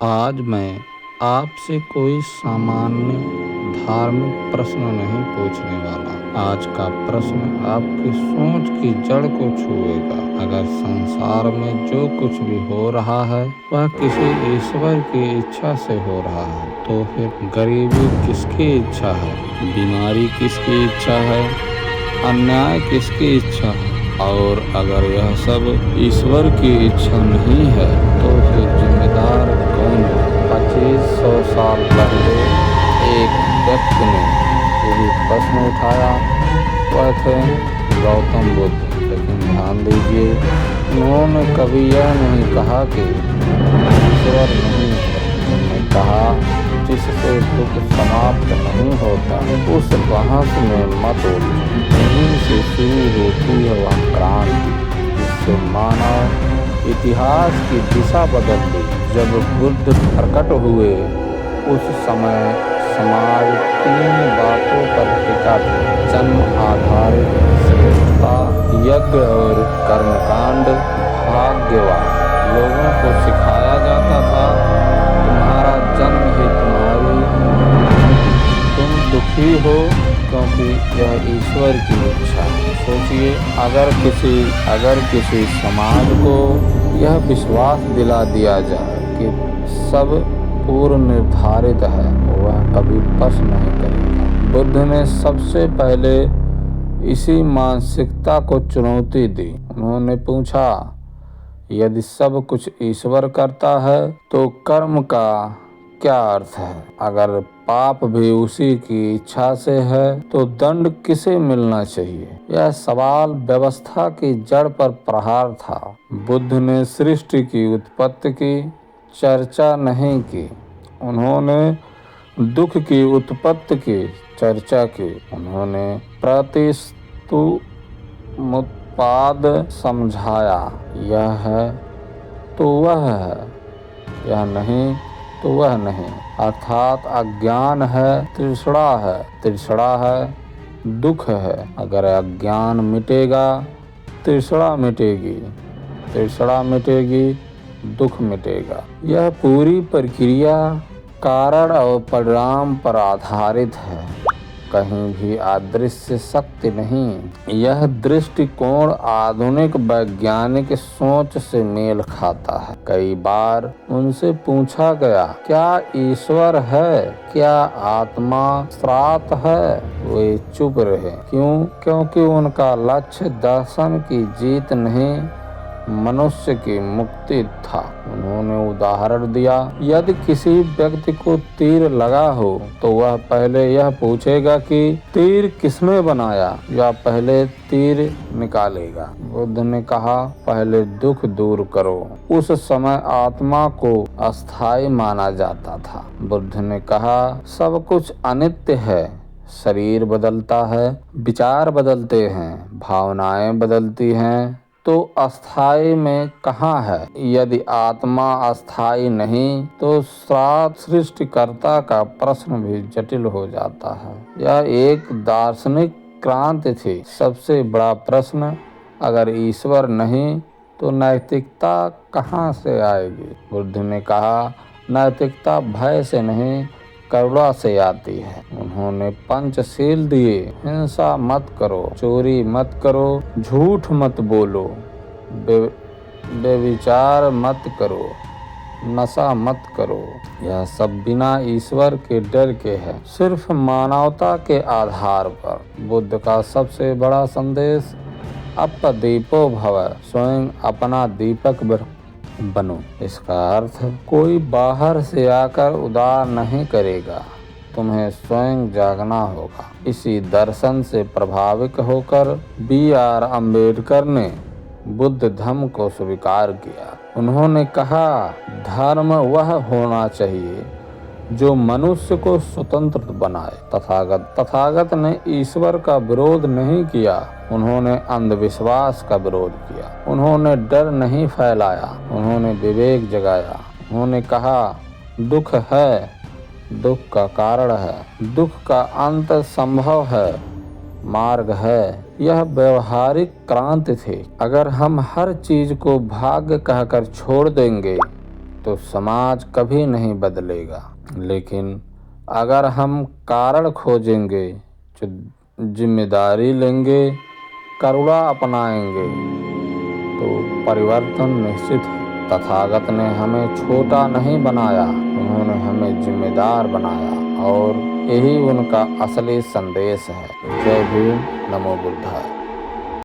आज मैं आपसे कोई सामान्य धार्मिक प्रश्न नहीं पूछने वाला। आज का प्रश्न आपकी सोच की जड़ को छुएगा। अगर संसार में जो कुछ भी हो रहा है वह किसी ईश्वर की इच्छा से हो रहा है, तो फिर गरीबी किसकी इच्छा है, बीमारी किसकी इच्छा है, अन्याय किसकी इच्छा है? और अगर यह सब ईश्वर की इच्छा नहीं है तो फिर जिम्मेदार कौन है? 2500 साल पहले एक व्यक्ति ने यही प्रश्न उठाया। वह थे गौतम बुद्ध। लेकिन ध्यान दीजिए, उन्होंने कभी यह नहीं कहा कि ईश्वर नहीं है। उन्होंने कहा, जिससे दुख समाप्त नहीं होता उस बहस में मत उलझो। यहीं से शुरू होती है वह क्रांति जिससे मानव इतिहास की दिशा बदल गई। जब बुद्ध प्रकट हुए उस समय समाज 3 बातों पर टिका था: जन्म आधारित श्रेष्ठता, यज्ञ और कर्मकांड, भाग्यवान। लोगों को सिखाया जाता था, तुम्हारा जन्म ही तुम्हारी नीति, तुम दुखी हो क्योंकि यह ईश्वर की इच्छा है। सोचिए, अगर किसी समाज को यह विश्वास दिला दिया जाए कि सब पूर्व निर्धारित है, वह कभी पछ नहीं करेगा। बुद्ध ने सबसे पहले इसी मानसिकता को चुनौती दी। उन्होंने पूछा, यदि सब कुछ ईश्वर करता है तो कर्म का क्या अर्थ है? अगर पाप भी उसी की इच्छा से है तो दंड किसे मिलना चाहिए? यह सवाल व्यवस्था की जड़ पर प्रहार था। बुद्ध ने सृष्टि की उत्पत्ति की चर्चा नहीं की, उन्होंने दुख की उत्पत्ति की चर्चा की। उन्होंने प्रतिस्तुमुत्पाद समझाया, यह है तो वह है, यह नहीं तो वह नहीं। अर्थात अज्ञान है, तृष्णा है, दुख है। अगर अज्ञान मिटेगा तृष्णा मिटेगी, तृष्णा मिटेगी दुख मिटेगा। यह पूरी प्रक्रिया कारण और परिणाम पर आधारित है, कहीं भी अदृश्य शक्ति नहीं। यह दृष्टिकोण आधुनिक वैज्ञानिक सोच से मेल खाता है। कई बार उनसे पूछा गया, क्या ईश्वर है, क्या आत्मा शाश्वत है? वे चुप रहे। क्यों? क्योंकि उनका लक्ष्य दर्शन की जीत नहीं, मनुष्य की मुक्ति था। उन्होंने उदाहरण दिया, यदि किसी व्यक्ति को तीर लगा हो तो वह पहले यह पूछेगा कि तीर किसने बनाया, या पहले तीर निकालेगा। बुद्ध ने कहा, पहले दुख दूर करो। उस समय आत्मा को अस्थायी माना जाता था। बुद्ध ने कहा, सब कुछ अनित्य है, शरीर बदलता है, विचार बदलते हैं, भावनाएं बदलती हैं, तो अस्थाई में कहाँ है? यदि आत्मा अस्थाई नहीं तो सृष्टिकर्ता का प्रश्न भी जटिल हो जाता है। यह एक दार्शनिक क्रांति थी। सबसे बड़ा प्रश्न, अगर ईश्वर नहीं तो नैतिकता कहाँ से आएगी? बुद्ध ने कहा, नैतिकता भय से नहीं, करुणा से आती है। उन्होंने पंचशील दिए, हिंसा मत करो, चोरी मत करो, झूठ मत बोलो, बेविचार मत करो, नशा मत करो। यह सब बिना ईश्वर के डर के है, सिर्फ मानवता के आधार पर। बुद्ध का सबसे बड़ा संदेश, अपदीपो भव, स्वयं अपना दीपक बनो। इसका अर्थ कोई बाहर से आकर उदार नहीं करेगा, तुम्हें स्वयं जागना होगा। इसी दर्शन से प्रभावित होकर B.R. अम्बेडकर ने बुद्ध धर्म को स्वीकार किया। उन्होंने कहा, धर्म वह होना चाहिए जो मनुष्य को स्वतंत्र बनाए। तथागत ने ईश्वर का विरोध नहीं किया, उन्होंने अंधविश्वास का विरोध किया। उन्होंने डर नहीं फैलाया, उन्होंने विवेक जगाया। उन्होंने कहा, दुख है, दुख का कारण है, दुख का अंत संभव है, मार्ग है। यह व्यवहारिक क्रांति थी। अगर हम हर चीज को भाग्य कहकर छोड़ देंगे तो समाज कभी नहीं बदलेगा। लेकिन अगर हम कारण खोजेंगे, जिम्मेदारी लेंगे, करुणा अपनाएंगे, तो परिवर्तन निश्चित है। तथागत ने हमें छोटा नहीं बनाया, उन्होंने हमें जिम्मेदार बनाया और यही उनका असली संदेश है। जय भीम, नमो बुद्धाय।